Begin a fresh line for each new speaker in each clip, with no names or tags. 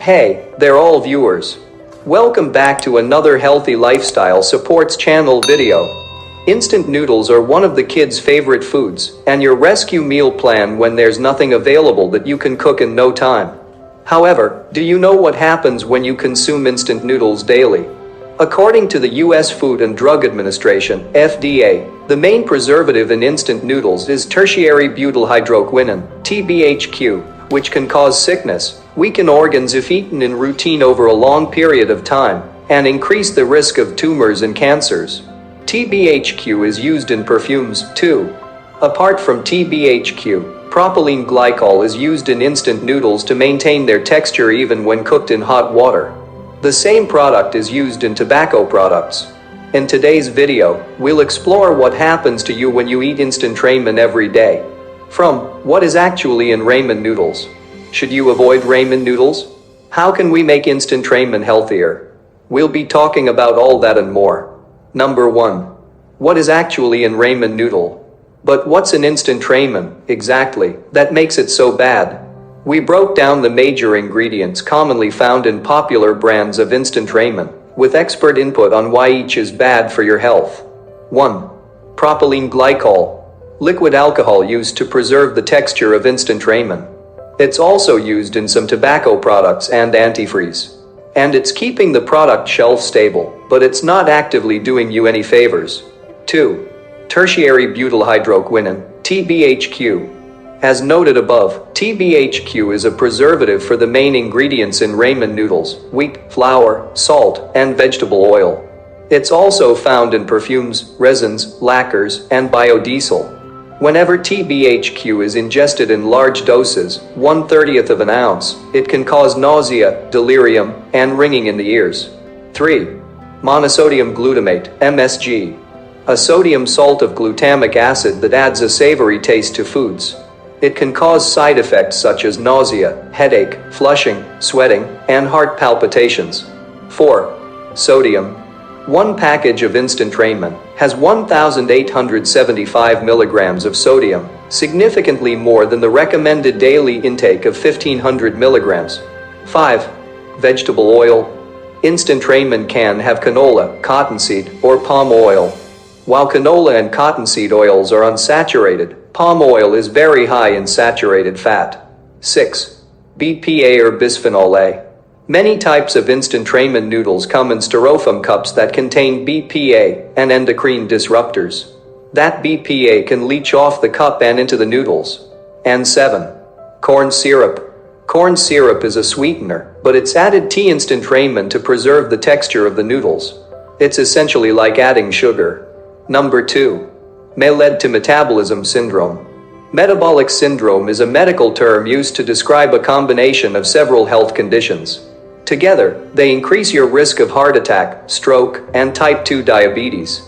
Hey, there all viewers. Welcome back to another healthy lifestyle supports channel video. Instant noodles are one of the kids' favorite foods, and your rescue meal plan when there's nothing available that you can cook in no time. However, do you know what happens when you consume instant noodles daily? According to the US Food and Drug Administration, FDA, the main preservative in instant noodles is tertiary-butyl hydroquinone, TBHQ, which can cause sickness, weaken organs if eaten in routine over a long period of time, and increase the risk of tumors and cancers. TBHQ is used in perfumes, too. Apart from TBHQ, propylene glycol is used in instant noodles to maintain their texture even when cooked in hot water. The same product is used in tobacco products. In today's video, we'll explore what happens to you when you eat instant ramen every day. From what is actually in ramen noodles? Should you avoid ramen noodles? How can we make instant ramen healthier? We'll be talking about all that and more. Number 1. What is actually in ramen noodle? But what's an instant ramen, exactly, that makes it so bad? We broke down the major ingredients commonly found in popular brands of instant ramen, with expert input on why each is bad for your health. 1. Propylene glycol. Liquid alcohol used to preserve the texture of instant ramen. It's also used in some tobacco products and antifreeze. And it's keeping the product shelf stable, but it's not actively doing you any favors. 2. Tertiary-butyl hydroquinone, TBHQ. As noted above, TBHQ is a preservative for the main ingredients in ramen noodles: wheat, flour, salt, and vegetable oil. It's also found in perfumes, resins, lacquers, and biodiesel. Whenever TBHQ is ingested in large doses, 1/30th of an ounce, it can cause nausea, delirium, and ringing in the ears. 3. Monosodium glutamate, MSG. A sodium salt of glutamic acid that adds a savory taste to foods. It can cause side effects such as nausea, headache, flushing, sweating, and heart palpitations. 4. Sodium. One package of instant ramen has 1,875 milligrams of sodium, significantly more than the recommended daily intake of 1,500 milligrams. 5. Vegetable oil. Instant ramen can have canola, cottonseed, or palm oil. While canola and cottonseed oils are unsaturated, palm oil is very high in saturated fat. 6. BPA or bisphenol A. Many types of instant ramen noodles come in styrofoam cups that contain BPA and endocrine disruptors. That BPA can leach off the cup and into the noodles. And 7. Corn syrup. Corn syrup is a sweetener, but it's added to instant ramen to preserve the texture of the noodles. It's essentially like adding sugar. Number 2. May lead to metabolism syndrome. Metabolic syndrome is a medical term used to describe a combination of several health conditions. Together, they increase your risk of heart attack, stroke, and type 2 diabetes.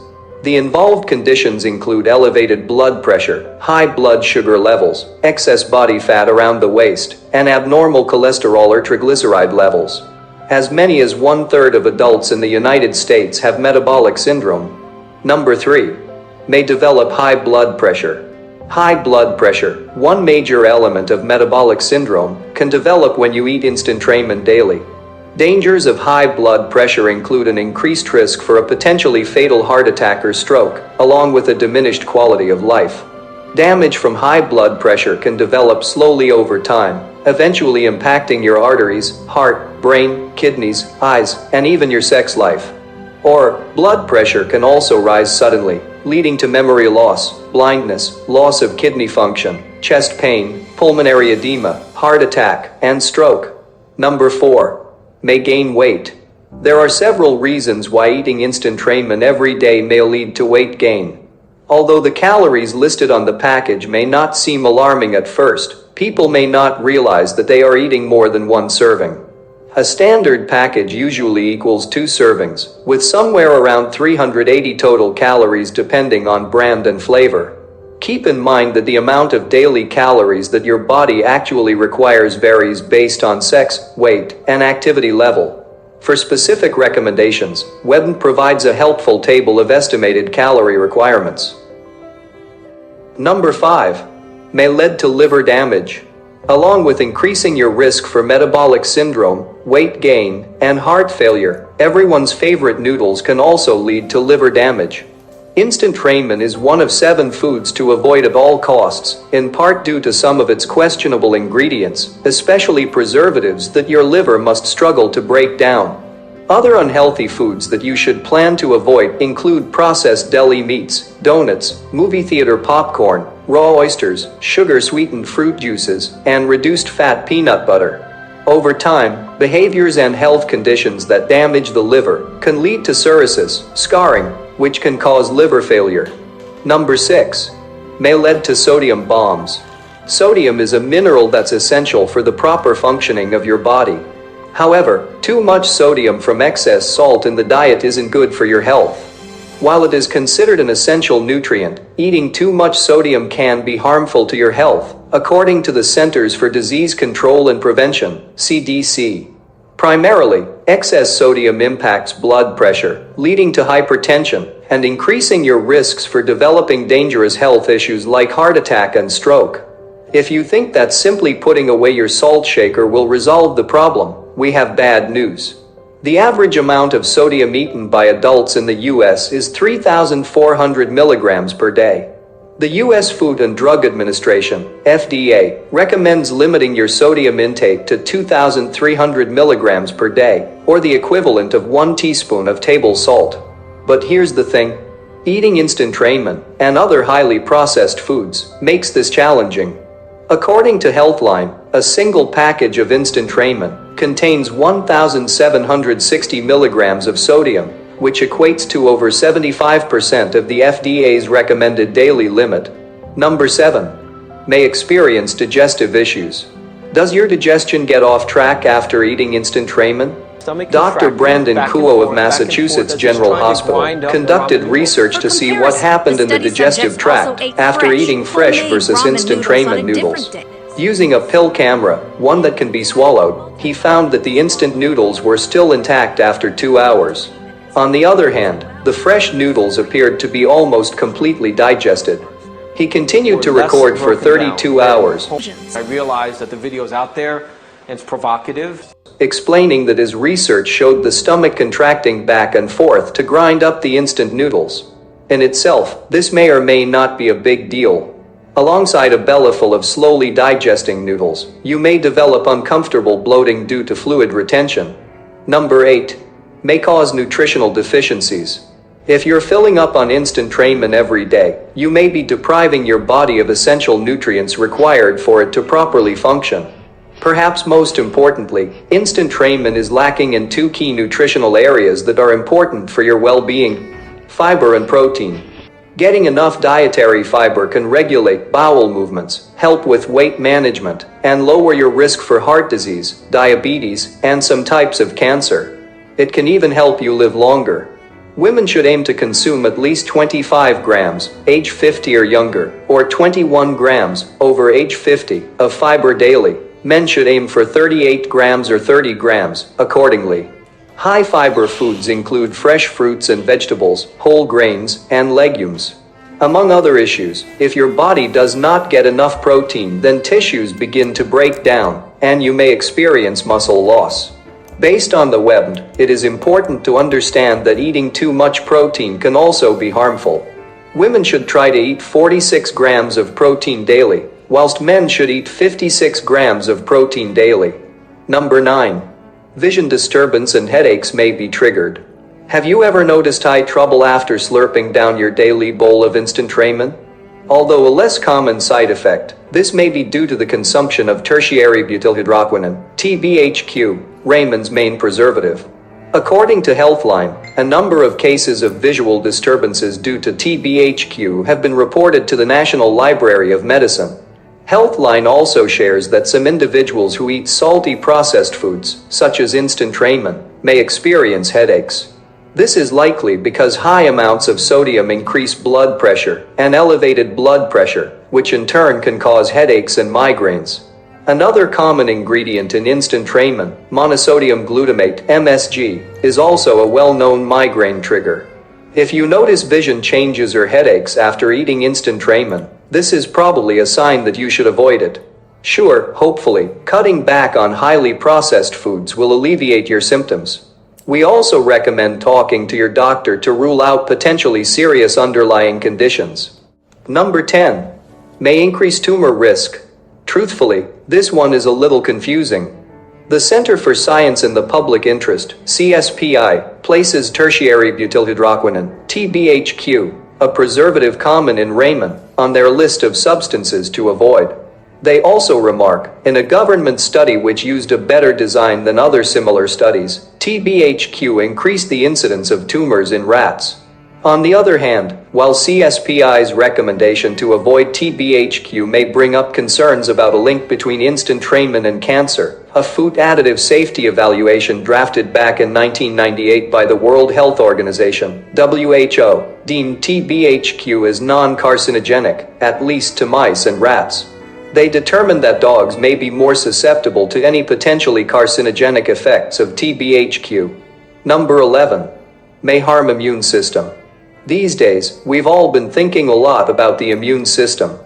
The involved conditions include elevated blood pressure, high blood sugar levels, excess body fat around the waist, and abnormal cholesterol or triglyceride levels. As many as 1/3 of adults in the United States have metabolic syndrome. Number 3. May develop high blood pressure. High blood pressure, one major element of metabolic syndrome, can develop when you eat instant ramen daily. Dangers of high blood pressure include an increased risk for a potentially fatal heart attack or stroke, along with a diminished quality of life. Damage from high blood pressure can develop slowly over time, eventually impacting your arteries, heart, brain, kidneys, eyes, and even your sex life. Or, blood pressure can also rise suddenly, leading to memory loss, blindness, loss of kidney function, chest pain, pulmonary edema, heart attack, and stroke. Number 4. May gain weight. There are several reasons why eating instant ramen every day may lead to weight gain. Although the calories listed on the package may not seem alarming at first, people may not realize that they are eating more than one serving. A standard package usually equals 2 servings, with somewhere around 380 total calories depending on brand and flavor. Keep in mind that the amount of daily calories that your body actually requires varies based on sex, weight, and activity level. For specific recommendations, Webn provides a helpful table of estimated calorie requirements. Number 5. May lead to liver damage. Along with increasing your risk for metabolic syndrome, weight gain, and heart failure, everyone's favorite noodles can also lead to liver damage. Instant ramen is one of 7 foods to avoid at all costs, in part due to some of its questionable ingredients, especially preservatives that your liver must struggle to break down. Other unhealthy foods that you should plan to avoid include processed deli meats, donuts, movie theater popcorn, raw oysters, sugar-sweetened fruit juices, and reduced-fat peanut butter. Over time, behaviors and health conditions that damage the liver can lead to cirrhosis, scarring, which can cause liver failure. Number 6. May lead to sodium bombs. Sodium is a mineral that's essential for the proper functioning of your body. However, too much sodium from excess salt in the diet isn't good for your health. While it is considered an essential nutrient, eating too much sodium can be harmful to your health, according to the Centers for Disease Control and Prevention, CDC. Primarily, excess sodium impacts blood pressure, leading to hypertension, and increasing your risks for developing dangerous health issues like heart attack and stroke. If you think that simply putting away your salt shaker will resolve the problem, we have bad news. The average amount of sodium eaten by adults in the US is 3,400 milligrams per day. The US Food and Drug Administration, FDA, recommends limiting your sodium intake to 2,300 milligrams per day, or the equivalent of 1 teaspoon of table salt. But here's the thing. Eating instant ramen and other highly processed foods makes this challenging. According to Healthline, a single package of instant ramen contains 1,760 milligrams of sodium, which equates to over 75% of the FDA's recommended daily limit. Number 7. May experience digestive issues. Does your digestion get off track after eating instant ramen? Dr. Brandon Kuo of Massachusetts General Hospital conducted research to see what happened in the digestive tract after eating fresh versus instant ramen noodles. Using a pill camera, one that can be swallowed, he found that the instant noodles were still intact after 2 hours. On the other hand, the fresh noodles appeared to be almost completely digested. He continued to record for 32 hours.
I realized that the video's out there and it's provocative,
explaining that his research showed the stomach contracting back and forth to grind up the instant noodles. In itself, this may or may not be a big deal. Alongside a belly full of slowly digesting noodles, you may develop uncomfortable bloating due to fluid retention. Number 8. May cause nutritional deficiencies. If you're filling up on instant ramen every day, you may be depriving your body of essential nutrients required for it to properly function. Perhaps most importantly, instant ramen is lacking in 2 key nutritional areas that are important for your well-being: fiber and protein. Getting enough dietary fiber can regulate bowel movements, help with weight management, and lower your risk for heart disease, diabetes, and some types of cancer. It can even help you live longer. Women should aim to consume at least 25 grams, age 50 or younger, or 21 grams, over age 50, of fiber daily. Men should aim for 38 grams or 30 grams, accordingly. High-fiber foods include fresh fruits and vegetables, whole grains, and legumes. Among other issues, if your body does not get enough protein, then tissues begin to break down, and you may experience muscle loss. Based on the web, it is important to understand that eating too much protein can also be harmful. Women should try to eat 46 grams of protein daily, whilst men should eat 56 grams of protein daily. Number 9. Vision disturbance and headaches may be triggered. Have you ever noticed eye trouble after slurping down your daily bowl of instant ramen? Although a less common side effect, this may be due to the consumption of tertiary-butyl hydroquinone, TBHQ, ramen's main preservative. According to Healthline, a number of cases of visual disturbances due to TBHQ have been reported to the National Library of Medicine. Healthline also shares that some individuals who eat salty processed foods, such as instant ramen, may experience headaches. This is likely because high amounts of sodium increase blood pressure and elevated blood pressure, which in turn can cause headaches and migraines. Another common ingredient in instant ramen, monosodium glutamate (MSG), is also a well-known migraine trigger. If you notice vision changes or headaches after eating instant ramen, this is probably a sign that you should avoid it. Sure, hopefully, cutting back on highly processed foods will alleviate your symptoms. We also recommend talking to your doctor to rule out potentially serious underlying conditions. Number 10. May increase tumor risk. Truthfully, this one is a little confusing. The Center for Science in the Public Interest, CSPI, places tertiary-butyl hydroquinone, TBHQ, a preservative common in ramen, on their list of substances to avoid. They also remark, in a government study which used a better design than other similar studies, TBHQ increased the incidence of tumors in rats. On the other hand, while CSPI's recommendation to avoid TBHQ may bring up concerns about a link between instant ramen and cancer, a food additive safety evaluation drafted back in 1998 by the World Health Organization, WHO, deemed TBHQ as non-carcinogenic, at least to mice and rats. They determined that dogs may be more susceptible to any potentially carcinogenic effects of TBHQ. Number 11. May harm immune system. These days, we've all been thinking a lot about the immune system.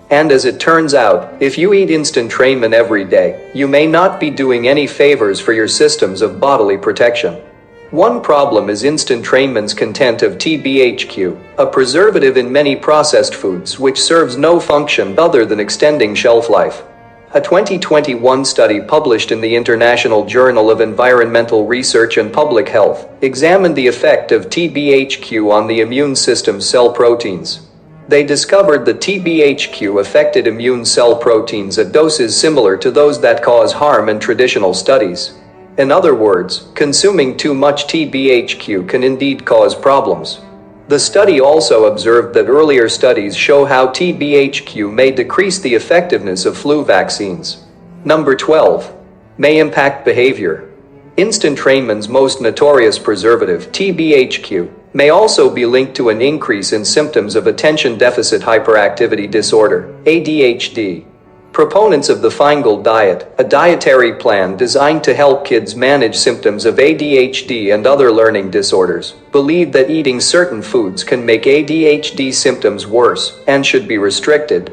And as it turns out, if you eat instant ramen every day, you may not be doing any favors for your systems of bodily protection. One problem is instant ramen's content of TBHQ, a preservative in many processed foods which serves no function other than extending shelf life. A 2021 study published in the International Journal of Environmental Research and Public Health examined the effect of TBHQ on the immune system's cell proteins. They discovered that TBHQ affected immune cell proteins at doses similar to those that cause harm in traditional studies. In other words, consuming too much TBHQ can indeed cause problems. The study also observed that earlier studies show how TBHQ may decrease the effectiveness of flu vaccines. Number 12. May impact behavior. Instant ramen's most notorious preservative, TBHQ, may also be linked to an increase in symptoms of attention deficit hyperactivity disorder, ADHD. Proponents of the Feingold diet, a dietary plan designed to help kids manage symptoms of ADHD and other learning disorders, believe that eating certain foods can make ADHD symptoms worse and should be restricted.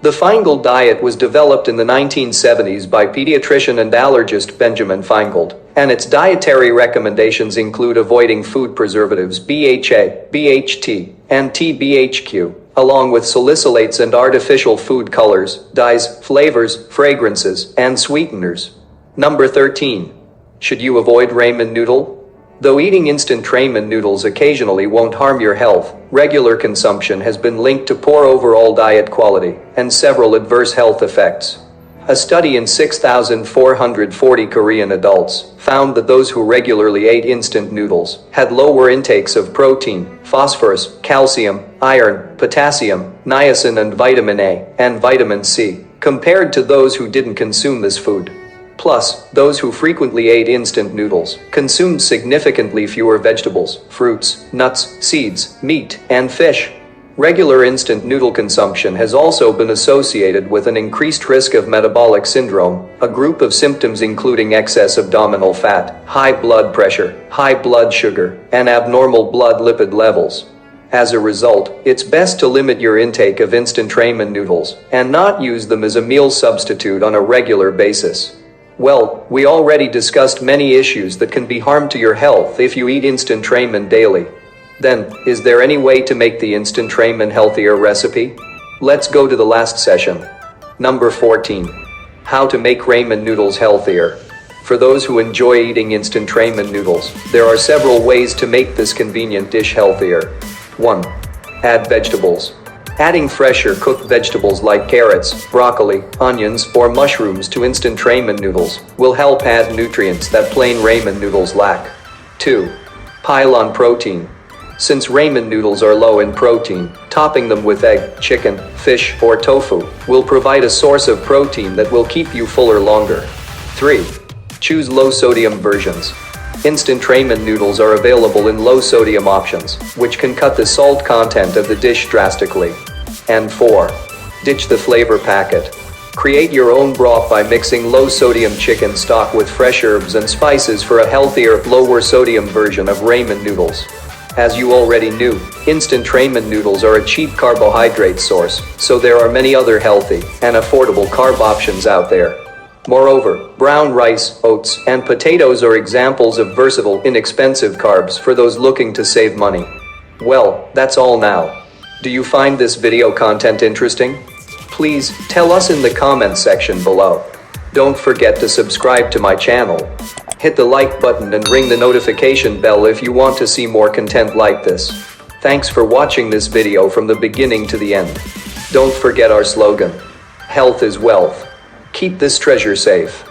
The Feingold diet was developed in the 1970s by pediatrician and allergist Benjamin Feingold, and its dietary recommendations include avoiding food preservatives BHA, BHT, and TBHQ, along with salicylates and artificial food colors, dyes, flavors, fragrances, and sweeteners. Number 13. Should you avoid ramen noodle? Though eating instant ramen noodles occasionally won't harm your health, regular consumption has been linked to poor overall diet quality and several adverse health effects. A study in 6,440 Korean adults found that those who regularly ate instant noodles had lower intakes of protein, phosphorus, calcium, iron, potassium, niacin and vitamin A, and vitamin C, compared to those who didn't consume this food. Plus, those who frequently ate instant noodles consumed significantly fewer vegetables, fruits, nuts, seeds, meat, and fish. Regular instant noodle consumption has also been associated with an increased risk of metabolic syndrome, a group of symptoms including excess abdominal fat, high blood pressure, high blood sugar, and abnormal blood lipid levels. As a result, it's best to limit your intake of instant ramen noodles and not use them as a meal substitute on a regular basis. Well, we already discussed many issues that can be harm to your health if you eat instant ramen daily. Then, is there any way to make the Instant Ramen Healthier recipe? Let's go to the last session. Number 14. How to make ramen noodles healthier. For those who enjoy eating instant ramen noodles, there are several ways to make this convenient dish healthier. 1. Add vegetables. Adding fresh or cooked vegetables like carrots, broccoli, onions, or mushrooms to instant ramen noodles will help add nutrients that plain ramen noodles lack. 2. Pile on protein. Since ramen noodles are low in protein, topping them with egg, chicken, fish, or tofu will provide a source of protein that will keep you fuller longer. 3. Choose low-sodium versions. Instant ramen noodles are available in low-sodium options, which can cut the salt content of the dish drastically. And 4. Ditch the flavor packet. Create your own broth by mixing low-sodium chicken stock with fresh herbs and spices for a healthier, lower-sodium version of ramen noodles. As you already knew, instant ramen noodles are a cheap carbohydrate source, so there are many other healthy and affordable carb options out there. Moreover, brown rice, oats, and potatoes are examples of versatile, inexpensive carbs for those looking to save money. Well, that's all now. Do you find this video content interesting? Please tell us in the comments section below. Don't forget to subscribe to my channel. Hit the like button and ring the notification bell if you want to see more content like this. Thanks for watching this video from the beginning to the end. Don't forget our slogan. Health is wealth. Keep this treasure safe.